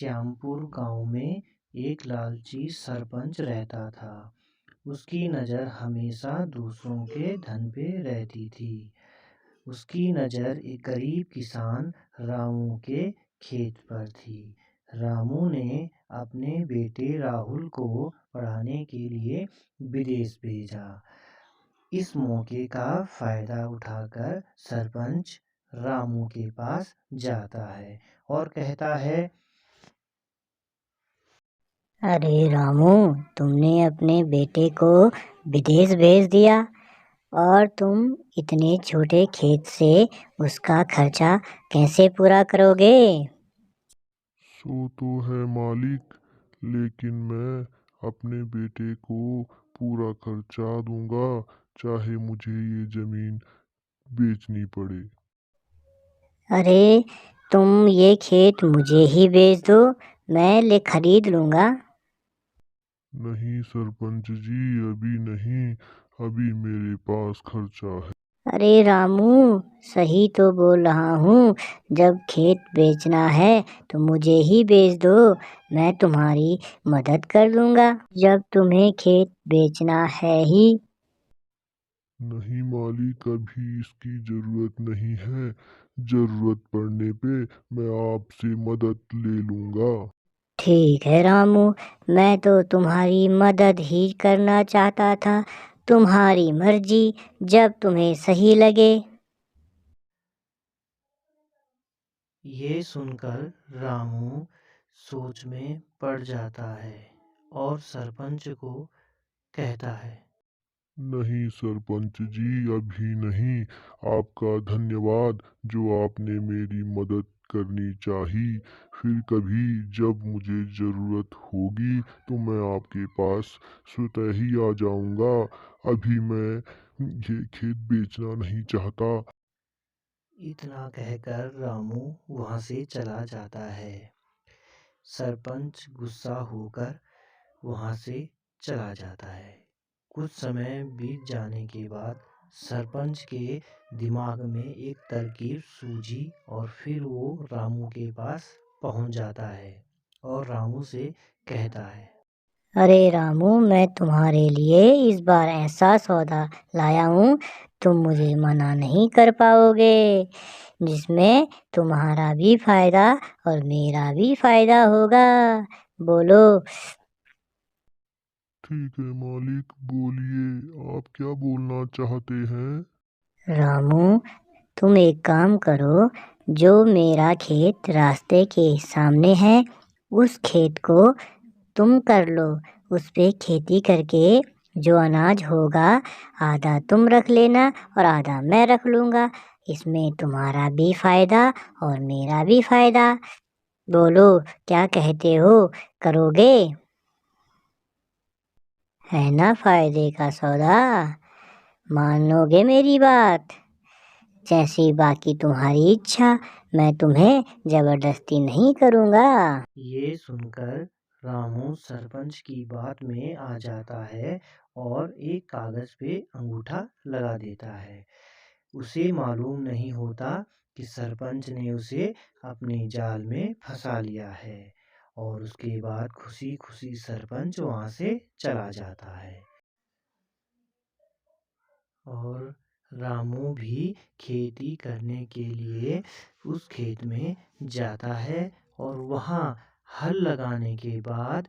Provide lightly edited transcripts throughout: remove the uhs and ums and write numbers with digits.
श्यामपुर गांव में एक लालची सरपंच रहता था। उसकी नज़र हमेशा दूसरों के धन पे रहती थी। उसकी नज़र एक गरीब किसान रामू के खेत पर थी। रामू ने अपने बेटे राहुल को पढ़ाने के लिए विदेश भेजा। इस मौके का फायदा उठाकर सरपंच रामू के पास जाता है और कहता है, अरे रामू, तुमने अपने बेटे को विदेश भेज दिया और तुम इतने छोटे खेत से उसका खर्चा कैसे पूरा करोगे? सो तो है मालिक, लेकिन मैं अपने बेटे को पूरा खर्चा दूंगा, चाहे मुझे ये जमीन बेचनी पड़े। अरे तुम ये खेत मुझे ही बेच दो, मैं खरीद लूँगा। नहीं सरपंच जी, अभी नहीं, अभी मेरे पास खर्चा है। अरे रामू, सही तो बोल रहा हूँ। जब खेत बेचना है तो मुझे ही बेच दो, मैं तुम्हारी मदद कर दूंगा जब तुम्हें खेत बेचना है ही। नहीं मालिक, अभी इसकी जरूरत नहीं है। जरूरत पड़ने पे मैं आपसे मदद ले लूंगा। ठीक है रामू, मैं तो तुम्हारी मदद ही करना चाहता था। तुम्हारी मर्जी, जब तुम्हें सही लगे। ये सुनकर रामू सोच में पड़ जाता है और सरपंच को कहता है, नहीं सरपंच जी, अभी नहीं। आपका धन्यवाद जो आपने मेरी मदद करनी चाही। फिर कभी जब मुझे ज़रूरत होगी तो मैं आपके पास स्वतः ही आ जाऊंगा। अभी मैं ये खेत बेचना नहीं चाहता। इतना कहकर रामू वहाँ से चला जाता है। सरपंच गुस्सा होकर वहाँ से चला जाता है। कुछ समय बीत जाने के बाद सरपंच के दिमाग में एक तरकीब सूझी और फिर वो रामू के पास पहुँच जाता है और रामू से कहता है, अरे रामू, मैं तुम्हारे लिए इस बार ऐसा सौदा लाया हूँ, तुम मुझे मना नहीं कर पाओगे, जिसमें तुम्हारा भी फायदा और मेरा भी फायदा होगा। बोलो। ठीक है मालिक, बोलिए, आप क्या बोलना चाहते हैं। रामू, तुम एक काम करो, जो मेरा खेत रास्ते के सामने है उस खेत को तुम कर लो। उस पे खेती करके जो अनाज होगा आधा तुम रख लेना और आधा मैं रख लूँगा। इसमें तुम्हारा भी फायदा और मेरा भी फायदा। बोलो, क्या कहते हो, करोगे? है ना फायदे का सौदा? मानोगे मेरी बात? जैसी बाकी तुम्हारी इच्छा, मैं तुम्हें जबरदस्ती नहीं करूँगा। ये सुनकर रामू सरपंच की बात में आ जाता है और एक कागज पे अंगूठा लगा देता है। उसे मालूम नहीं होता कि सरपंच ने उसे अपने जाल में फंसा लिया है और उसके बाद खुशी खुशी सरपंच वहाँ से चला जाता है और रामू भी खेती करने के लिए उस खेत में जाता है और वहाँ हल लगाने के बाद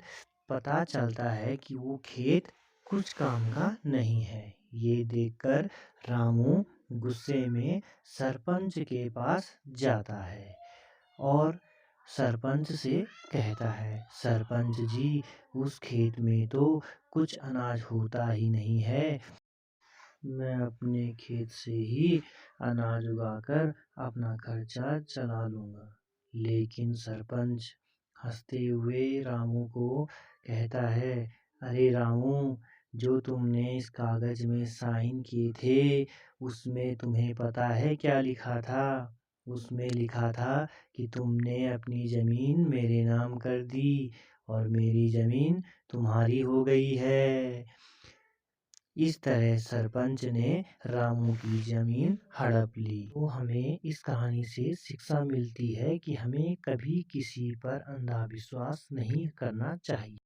पता चलता है कि वो खेत कुछ काम का नहीं है। ये देखकर रामू गुस्से में सरपंच के पास जाता है और सरपंच से कहता है, सरपंच जी, उस खेत में तो कुछ अनाज होता ही नहीं है। मैं अपने खेत से ही अनाज उगाकर अपना खर्चा चला लूँगा। लेकिन सरपंच हंसते हुए रामू को कहता है, अरे रामू, जो तुमने इस कागज में साइन किए थे उसमें तुम्हें पता है क्या लिखा था? उसमें लिखा था कि तुमने अपनी ज़मीन मेरे नाम कर दी और मेरी ज़मीन तुम्हारी हो गई है। इस तरह सरपंच ने रामू की जमीन हड़प ली। तो हमें इस कहानी से शिक्षा मिलती है कि हमें कभी किसी पर अंधविश्वास नहीं करना चाहिए।